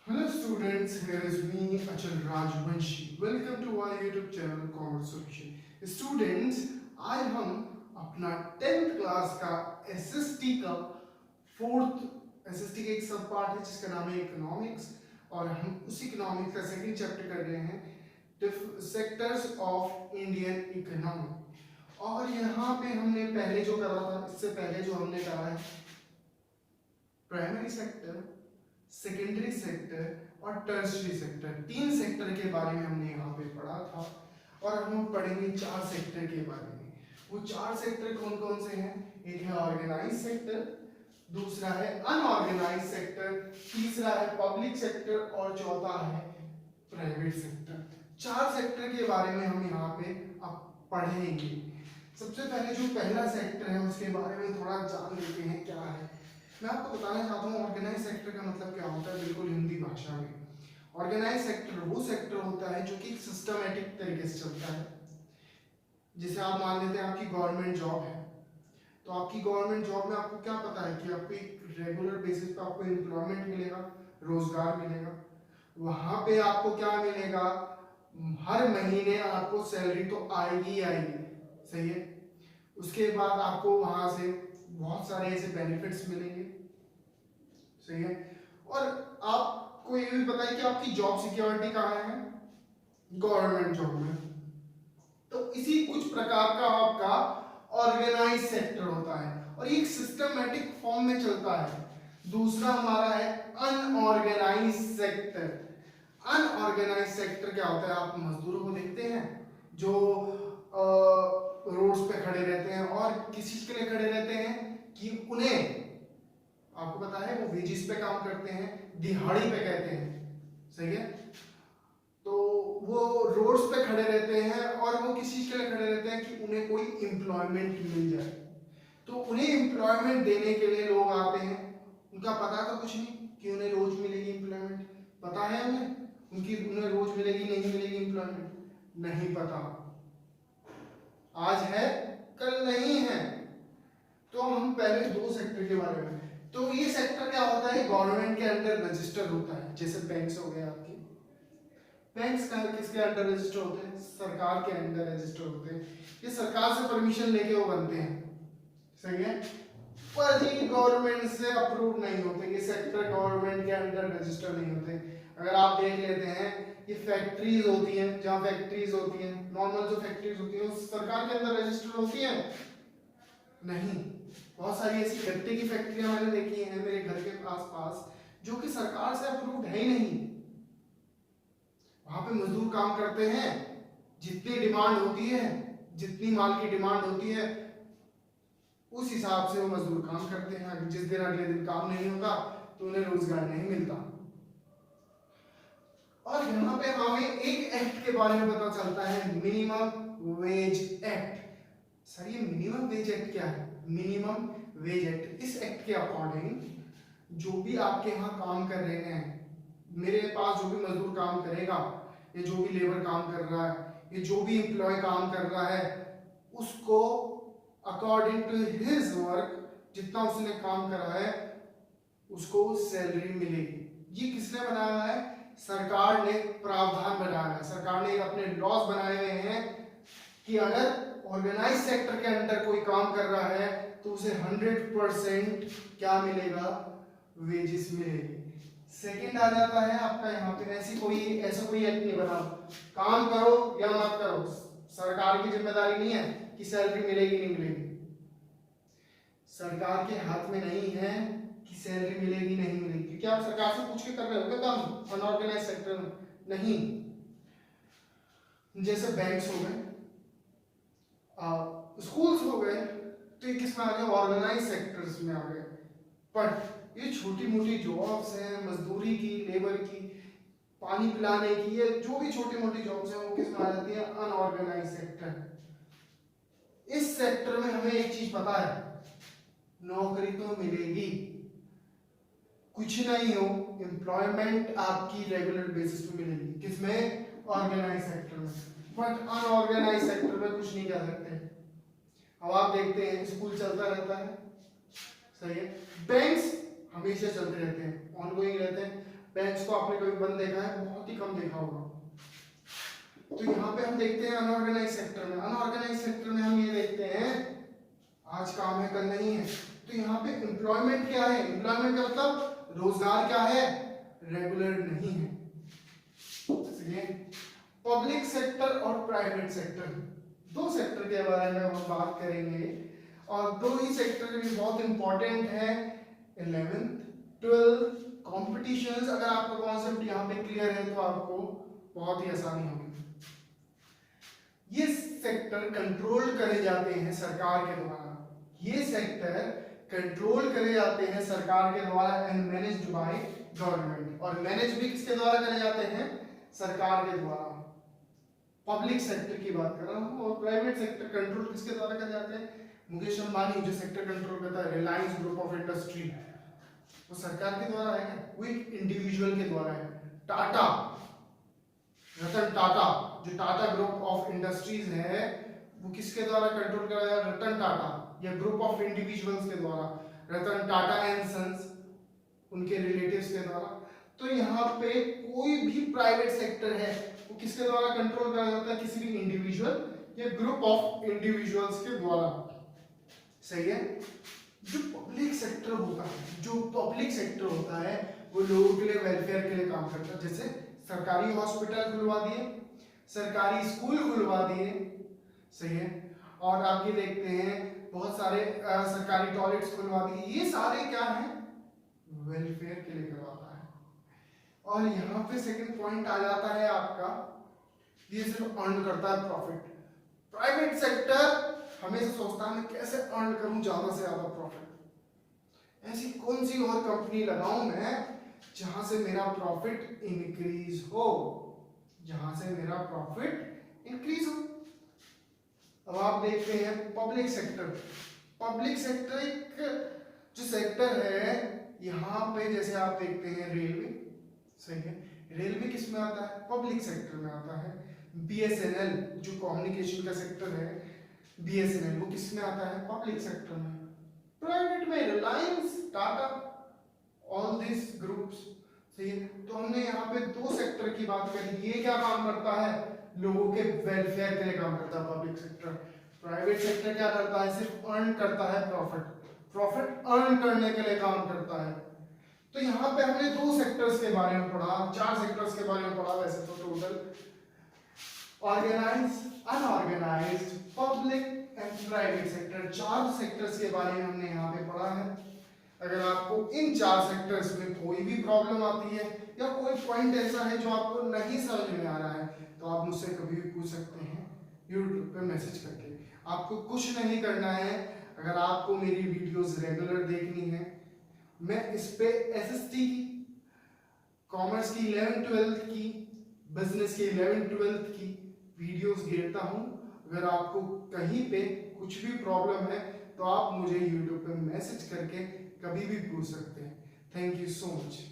Hello students, here is me Achal Rajvanshi. Welcome to our YouTube channel Commerce Solution. Students, आज हम अपना 10th class का SST का fourth SST का एक सब पार्ट है जिसका नाम है इकोनॉमिक्स और हम उस इकोनॉमिक्स का सेकंड चैप्टर कर रहे हैं सेक्टर्स ऑफ इंडियन इकोनॉमी। और यहाँ पे हमने पहले जो करा था, इससे पहले जो हमने करा है प्राइमरी सेक्टर, सेकेंडरी सेक्टर और टर्शियरी सेक्टर, तीन सेक्टर के बारे में हमने यहाँ पे पढ़ा था। और हम पढ़ेंगे चार सेक्टर के बारे में। वो चार सेक्टर कौन कौन से हैं? एक है ऑर्गेनाइज सेक्टर, दूसरा है अनऑर्गेनाइज सेक्टर, तीसरा है पब्लिक सेक्टर और चौथा है प्राइवेट सेक्टर। चार सेक्टर के बारे में हम यहाँ पे अब पढ़ेंगे। सबसे पहले जो पहला सेक्टर है उसके बारे में थोड़ा जान लेते हैं क्या है। मैं आपको बताना चाहता हूँ ऑर्गेनाइज सेक्टर का मतलब क्या होता है, बिल्कुल हिंदी भाषा में। ऑर्गेनाइज सेक्टर वो सेक्टर होता है जो कि सिस्टमैटिक तरीके से चलता है। जैसे आप मान लेते हैं आपकी गवर्नमेंट जॉब है, तो आपकी गवर्नमेंट जॉब में आपको क्या पता है कि आपको एक रेगुलर बेसिस पे आपको एम्प्लॉयमेंट मिलेगा, रोजगार मिलेगा। वहां पे आपको क्या मिलेगा? हर महीने आपको सैलरी तो आएगी ही आएगी, सही है। उसके बाद आपको वहां से बहुत सारे ऐसे बेनिफिट्स मिलेंगे, सही है। और आपको ये भी पता है कि आपकी जॉब सिक्योरिटी कहाँ है? गवर्नमेंट जॉब में। तो इसी कुछ प्रकार का आपका ऑर्गेनाइज सेक्टर होता है और ये सिस्टमैटिक फॉर्म में चलता है। दूसरा हमारा है अनऑर्गेनाइज सेक्टर। अनऑर्गेनाइज सेक्टर क्या होता है? आप मजदूरों को देखते हैं जो रोड्स पे खड़े रहते हैं और किस चीज के लिए खड़े रहते हैं कि उन्हें, आपको पता है वो वेजिस पे काम करते हैं, दिहाड़ी पे कहते हैं, सही है। तो वो रोड्स पे खड़े रहते हैं और वो किस चीज के लिए खड़े रहते हैं कि उन्हें कोई एम्प्लॉयमेंट मिल जाए। तो उन्हें एम्प्लॉयमेंट देने के लिए लोग आते हैं। उनका पता तो कुछ नहीं कि उन्हें रोज मिलेगी एम्प्लॉयमेंट, पता है उन्हें रोज मिलेगी नहीं मिलेगी एम्प्लॉयमेंट? नहीं पता। आज है कल नहीं है। तो हम पहले दो सेक्टर के बारे में, तो ये सेक्टर क्या होता है? गवर्नमेंट के अंडर रजिस्टर होता है। जैसे बैंक्स हो गए आपके, बैंक्स का किसके अंडर रजिस्टर होते हैं? सरकार के अंडर रजिस्टर होते हैं। ये सरकार से परमिशन लेके वो बनते हैं, सही है। पर ये गवर्नमेंट से अप्रूव नहीं होते, ये सेक्टर गवर्नमेंट के अंडर रजिस्टर नहीं होते। अगर आप देख लेते हैं ये फैक्ट्रीज होती हैं, जहाँ फैक्ट्रीज होती हैं, नॉर्मल जो फैक्ट्रीज होती हैं सरकार के अंदर रजिस्टर होती हैं? नहीं। बहुत सारी ऐसी गत्ते की फैक्ट्रियां मैंने देखी हैं मेरे घर के आसपास जो कि सरकार से अप्रूव्ड है ही नहीं। वहां पे मजदूर काम करते हैं, जितनी डिमांड होती है, जितनी माल की डिमांड होती है उस हिसाब से वो मजदूर काम करते हैं। अगर जिस दिन अगले दिन काम नहीं होगा तो उन्हें रोजगार नहीं मिलता। और यहाँ पे हमें एक एक्ट के बारे में पता चलता है, मिनिमम वेज एक्ट। सर ये मिनिमम वेज एक्ट क्या है? मिनिमम वेज एक्ट, इस एक्ट के अकॉर्डिंग जो भी आपके यहाँ काम कर रहे हैं, मेरे पास जो भी मजदूर काम करेगा, ये जो भी लेबर काम कर रहा है, ये जो भी एम्प्लॉय काम कर रहा है, उसको अकॉर्डिंग टू हिज वर्क, जितना उसने काम करा है उसको सैलरी मिलेगी। ये किसने बनाया है? सरकार ने प्रावधान बनाया है। सरकार ने अपने लॉज बनाए हुए हैं कि अगर ऑर्गेनाइज सेक्टर के अंडर कोई काम कर रहा है तो उसे 100% क्या मिलेगा? वेजेस मिलेगी। सेकंड आ जाता है आपका यहाँ पे, ऐसा कोई एक्ट नहीं बना, काम करो या मत करो, सरकार की जिम्मेदारी नहीं है कि सैलरी मिलेगी नहीं मिलेगी। सरकार के हाथ में नहीं है कि सैलरी मिलेगी नहीं मिलेगी, क्योंकि आप सरकार से पूछ के कर रहे हो काम अनऑर्गेनाइज सेक्टर में नहीं। जैसे बैंक्स हो गए, स्कूल्स हो गए, तो ये किस में आ गए? ऑर्गेनाइज सेक्टर्स में आ गए। पर ये छोटी मोटी जॉब्स हैं, मजदूरी की, लेबर की, पानी पिलाने की, ये जो भी छोटी मोटी जॉब्स हैं वो किस में आ जाती है? Unorganised sector. इस सेक्टर में हमें एक चीज पता है, नौकरी तो मिलेगी, कुछ नहीं हो एम्प्लॉयमेंट आपकी रेगुलर बेसिस पे मिलेगी। किसमें? ऑर्गेनाइज सेक्टर में। बट अनऑर्गेनाइज सेक्टर में कुछ नहीं कर सकते। अब आप देखते हैं स्कूल चलता रहता है, सही है, बैंक्स हमेशा चलते रहते हैं, ऑनगोइंग रहते हैं, बेंच को आपने कभी बंद देखा है? बहुत ही कम देखा होगा। तो यहाँ पे हम देखते हैं अनऑर्गेनाइज सेक्टर में। अनऑर्गेनाइज सेक्टर में हम ये देखते हैं आज काम है कल नहीं है। तो यहाँ पे एम्प्लॉयमेंट क्या है? एम्प्लॉयमेंट का मतलब रोजगार क्या है? रेगुलर नहीं है। पब्लिक सेक्टर और प्राइवेट सेक्टर, दो सेक्टर के बारे में हम बात करेंगे और दो ही सेक्टर भी बहुत इंपॉर्टेंट है। 11th 12th कॉम्पिटिशंस, अगर आपका कॉन्सेप्ट यहाँ पे क्लियर है तो आपको बहुत ही आसानी होगी। ये सेक्टर कंट्रोल करे जाते हैं सरकार के द्वारा। ये सेक्टर कंट्रोल करे जाते हैं सरकार के द्वारा एंड मैनेज्ड बाय गवर्नमेंट। और मैनेज भी किसके द्वारा करे जाते हैं? सरकार के द्वारा। पब्लिक सेक्टर की बात कर रहा हूँ। और प्राइवेट सेक्टर कंट्रोल किसके द्वारा करे जाते हैं? मुकेश अंबानी जो सेक्टर कंट्रोल करता है, रिलायंस ग्रुप ऑफ इंडस्ट्री, वो सरकार के द्वारा है क्या? वो एक इंडिविजुअल के द्वारा है। टाटा, रतन टाटा, जो टाटा ग्रुप ऑफ इंडस्ट्रीज है, वो किसके द्वारा कंट्रोल करा जाता है? रतन टाटा या ग्रुप ऑफ इंडिविजुअल्स के द्वारा, रतन टाटा एंड सन्स, उनके रिलेटिव्स के द्वारा। तो यहाँ पे कोई भी प्राइवेट सेक्टर है वो किसके द्वारा कंट्रोल करा जाता है? किसी भी इंडिविजुअल या ग्रुप ऑफ इंडिविजुअल्स के द्वारा। सही है। जो पब्लिक सेक्टर होता है वो लोगों के लिए, वेलफेयर के लिए काम करता है। जैसे सरकारी हॉस्पिटल खुलवा दिए, सरकारी स्कूल खुलवा दिए। सही है। और आप ये देखते हैं बहुत सारे सरकारी टॉयलेट्स खुलवा दिए। ये सारे क्या है? वेलफेयर के लिए करवाता है। और यहाँ पे सेकंड पॉइंट आ जाता है आपका, ये सिर्फ अर्न करता है प्रॉफिट। प्राइवेट सेक्टर हमेशा सोचता है मैं कैसे अर्न करूं ज्यादा से ज्यादा प्रॉफिट। ऐसी कौन सी और कंपनी लगाऊं मैं जहां से मेरा प्रॉफिट इंक्रीज हो, जहां से मेरा प्रॉफिट इंक्रीज हो। अब आप देखते हैं पब्लिक सेक्टर। पब्लिक सेक्टर एक जो सेक्टर है, यहाँ पे जैसे आप देखते हैं रेलवे। सही है। रेलवे किस में आता है? पब्लिक सेक्टर में आता है। बीएसएनएल जो कम्युनिकेशन का सेक्टर है, बीएसएनएल वो किस में आता है? पब्लिक सेक्टर में। प्राइवेट में Reliance, Tata, all this groups. सही है। तो हमने यहाँ पे दो सेक्टर की बात करी। ये क्या काम करता है? लोगों के वेलफेयर के लिए काम करता है पब्लिक सेक्टर। प्राइवेट सेक्टर क्या करता है? सिर्फ अर्न करता है प्रॉफिट। प्रॉफिट अर्न करने के लिए काम करता है। तो यहाँ पे हमने दो सेक्टर्स के बारे में पढ़ा, चार सेक्टर्स के बारे में पढ़ा वैसे तो total. Organised, unorganised, public and private sector, चार सेक्टर्स के बारे में हमने यहाँ पे पढ़ा है। अगर आपको इन चार सेक्टर्स में कोई भी प्रॉब्लम आती है या कोई पॉइंट ऐसा है जो आपको नहीं समझ में आ रहा है तो आप मुझसे कभी भी पूछ सकते हैं YouTube पे मैसेज करके। आपको कुछ नहीं करना है। अगर आपको मेरी वीडियोस रेगुलर देखनी है, मैं इस पे एसएसटी की, कॉमर्स की 11th 12th की, बिजनेस की 11th 12th की वीडियोस देता हूँ। अगर आपको कहीं पे कुछ भी प्रॉब्लम है तो आप मुझे YouTube पे मैसेज करके कभी भी पूछ सकते हैं। Thank you so much.